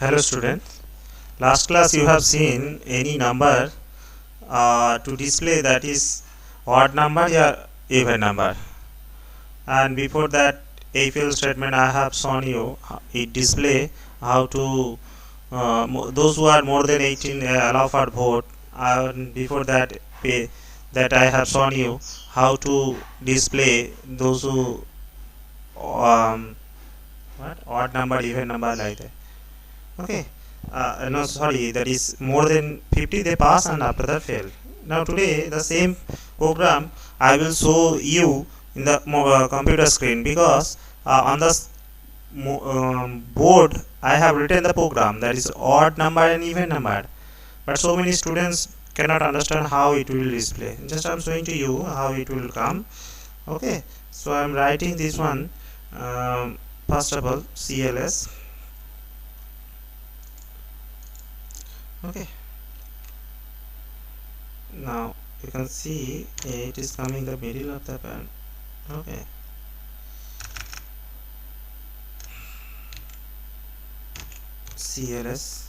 Hello students. Last class you have seen any number to display, that is odd number or even number, and before that if else statement I have shown you it display how to those who are more than 18 allow for vote, and before that that I have shown you how to display those who what odd number even number like that. Okay. No, sorry, that is more than 50 they pass and after that fail. Now today the same program I will show you in the computer screen, because on the board I have written the program that is odd number and even number, but so many students cannot understand how it will display. Just I'm showing to you how it will come. Okay, so I'm writing this one. First of all, CLS. Okay, now you can see it is coming the middle of the pen. Okay, CLS.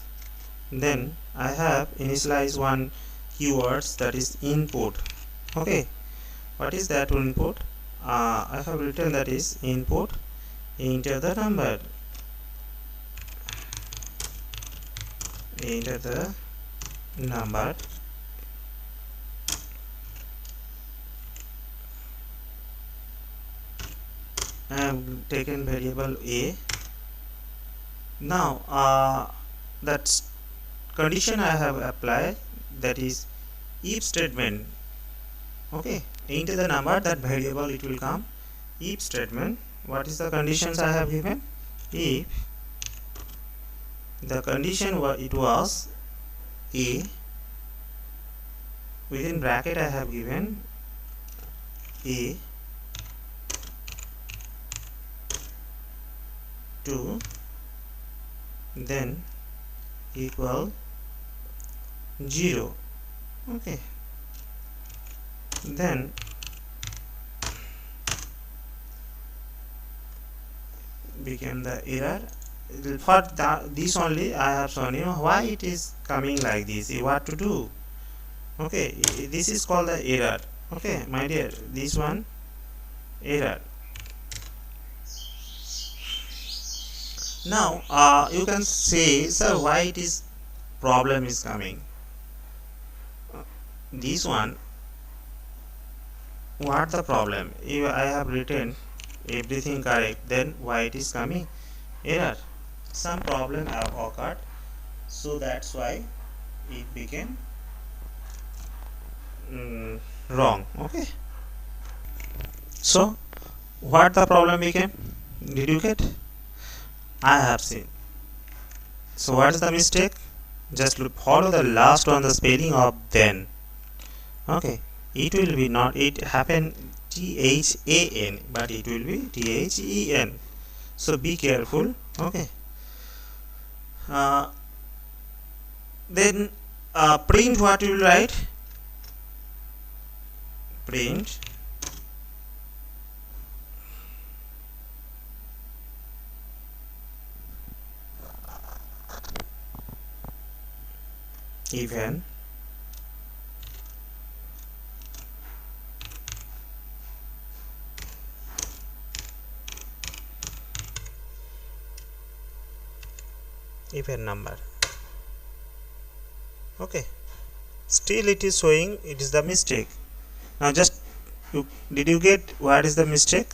Then I have initialized one keywords, that is input. Okay, what is that input? I have written that is input, enter the number, enter the number, I have taken variable a. Now that condition I have applied, that is if statement. Okay, enter the number, that variable it will come. If statement, what is the conditions I have given? If the condition it was a, within bracket I have given a to, then equal 0. Okay, then became the error. For this only I have shown you why it is coming like this, what to do. Okay, this is called the error. Okay, my dear, this one error. Now you can say, sir, why it is problem is coming. This one, what the problem? If I have written everything correct, then why it is coming error? Some problem have occurred, so that's why it became wrong. Okay, so what the problem became? Did you get? I have seen. So what is the mistake? Just follow the last one, the spelling of then. Okay, it will be not, it happen THAN, but it will be THEN. So be careful. Okay, then print, what you will write? Print even even number. Okay, still it is showing it is the mistake. Now just did you get what is the mistake?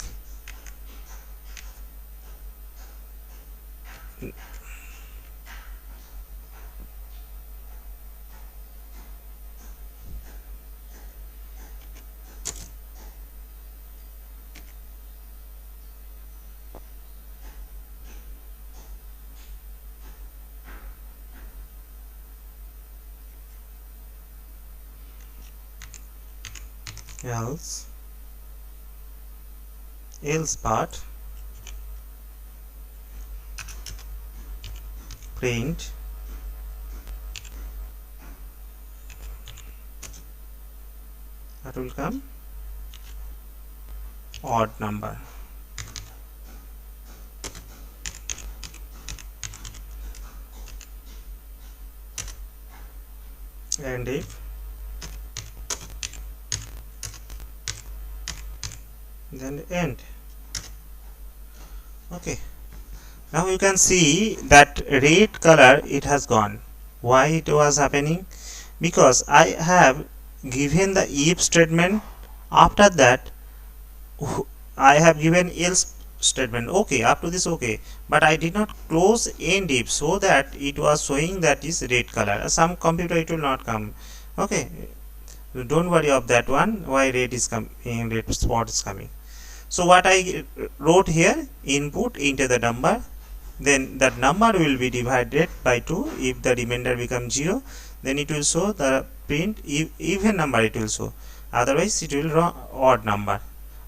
Else part print that will come odd number. and if then end. Okay, now you can see that red color it has gone. Why it was happening? Because I have given the if statement. After that I have given else statement. Okay, up to this okay, but I did not close end if, so that it was showing that is red color. Some computer it will not come. Okay, don't worry of that one, why red is coming, red spot is coming. So what I wrote here, input into the number, then that number will be divided by 2. If the remainder becomes 0, then it will show the print even number it will show, otherwise it will wrong odd number.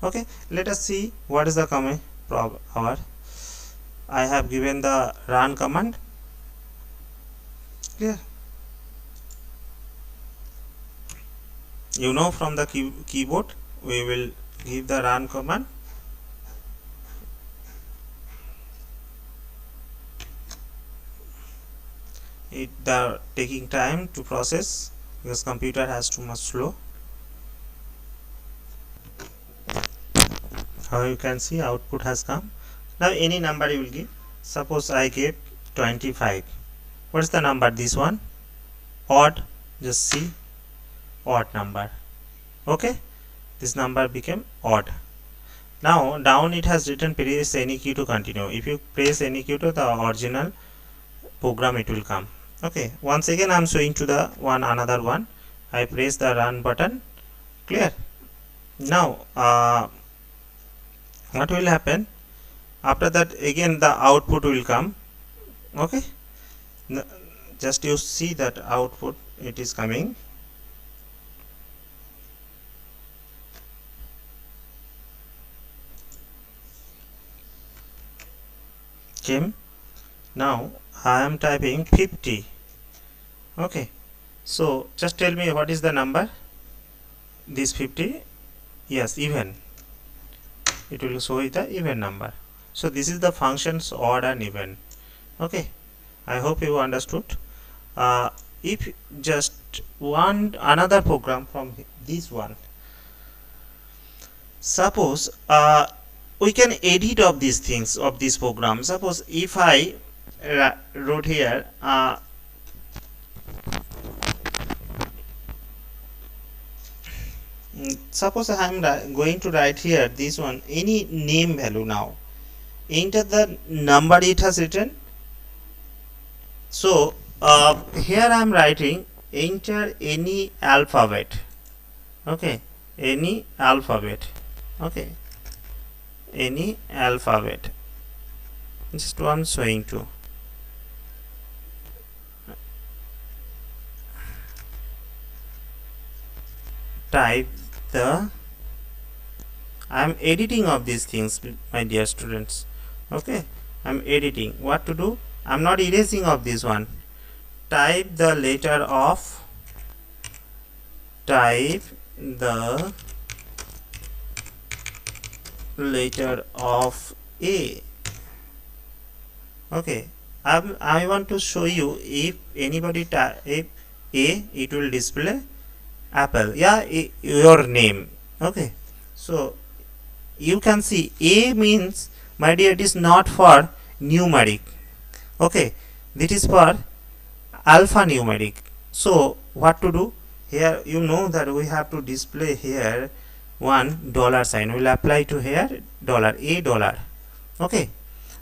Okay, let us see what is the command our. I have given the run command. Clear? You know, from the keyboard we will give the run command. It taking time to process because computer has too much slow. How you can see output has come. Now any number you will give. Suppose I gave 25. What is the number? This one, odd. Just see, odd number. Okay, this number became odd. Now down it has written press any key to continue. If you press any key to the original program, it will come. Okay, once again I am showing to the another one. I press the run button. Clear? Now what will happen? After that again the output will come. Okay, just you see that output it is coming. Came. Now I am typing 50. Okay, so just tell me what is the number. This 50, yes, even. It will show the even number. So this is the functions odd and even. Okay, I hope you understood. If just want another program from this one, suppose we can edit of these things of this program. Suppose if I wrote here suppose I am going to write here this one, any name value. Now enter the number it has written. So here I am writing enter any alphabet. Okay, any alphabet. Okay, any alphabet. Just one showing to. Type the. I am editing of these things, my dear students. Okay, I am editing. What to do? I am not erasing of this one. Type the letter of. Type the letter of A. Okay, I want to show you if anybody type A, it will display apple. Yeah, your name. Okay, so you can see A means, my dear, it is not for numeric. Okay, this is for alphanumeric. So what to do here? You know that we have to display here $1 sign. Will apply to here $A. Okay,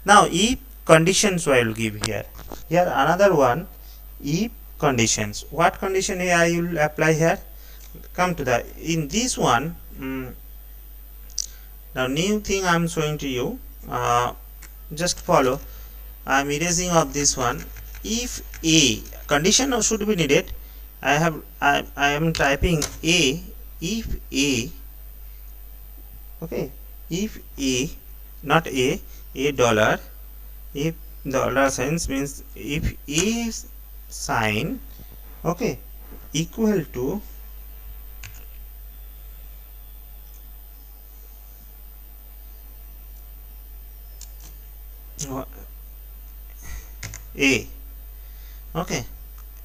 now if conditions I will give here. Here another one, if conditions. What condition here I will apply here? Come to the in this one. Now new thing I am showing to you. Just follow. I am erasing of this one. If A condition should be needed, I am typing A. If A. Okay, if A, not A dollar. If dollar signs means if A sign, okay, equal to A. Okay,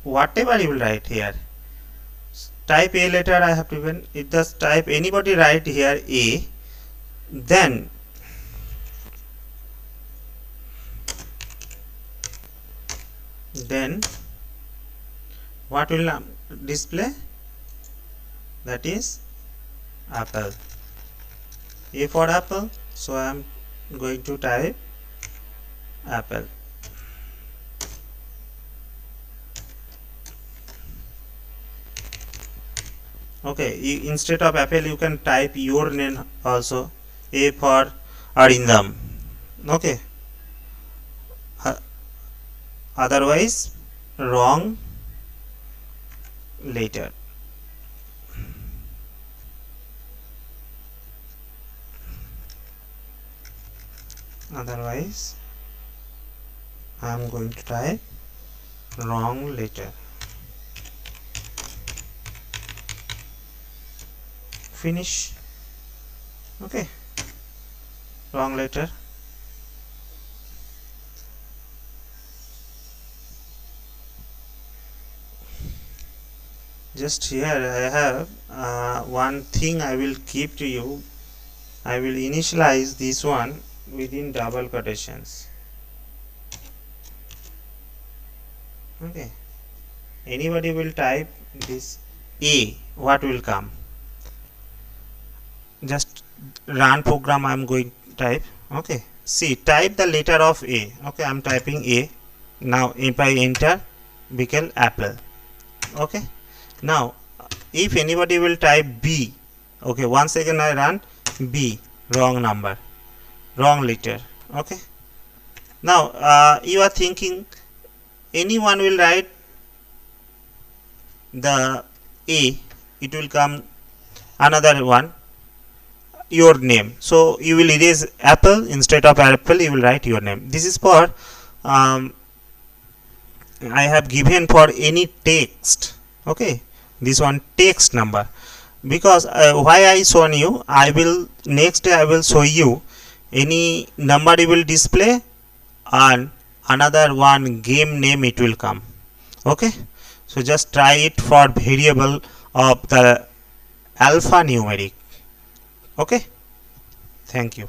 whatever you will write here, type A letter I have given. It does type anybody write here A, then what will display? That is apple. A for apple, so I am going to type apple. Okay, instead of apple you can type your name also. A for Arindam. Okay, otherwise wrong letter. Otherwise I am going to type wrong letter. Finish. Okay, wrong letter. Just here I have one thing I will keep to you. I will initialize this one within double quotations. Okay, anybody will type this A, what will come? Just run program I am going to type. Okay, see, type the letter of A. Okay, I am typing A. Now if I enter, become apple. Okay, now if anybody will type B, okay, once again I run B, wrong number, wrong letter. Okay, now you are thinking anyone will write the A, it will come another one, your name. So you will erase apple, instead of apple you will write your name. This is for I have given for any text. Okay, this one text number, because why I shown you, I will next day I will show you any number you will display and another one game name it will come. Okay, so just try it for variable of the alphanumeric. Okay, thank you.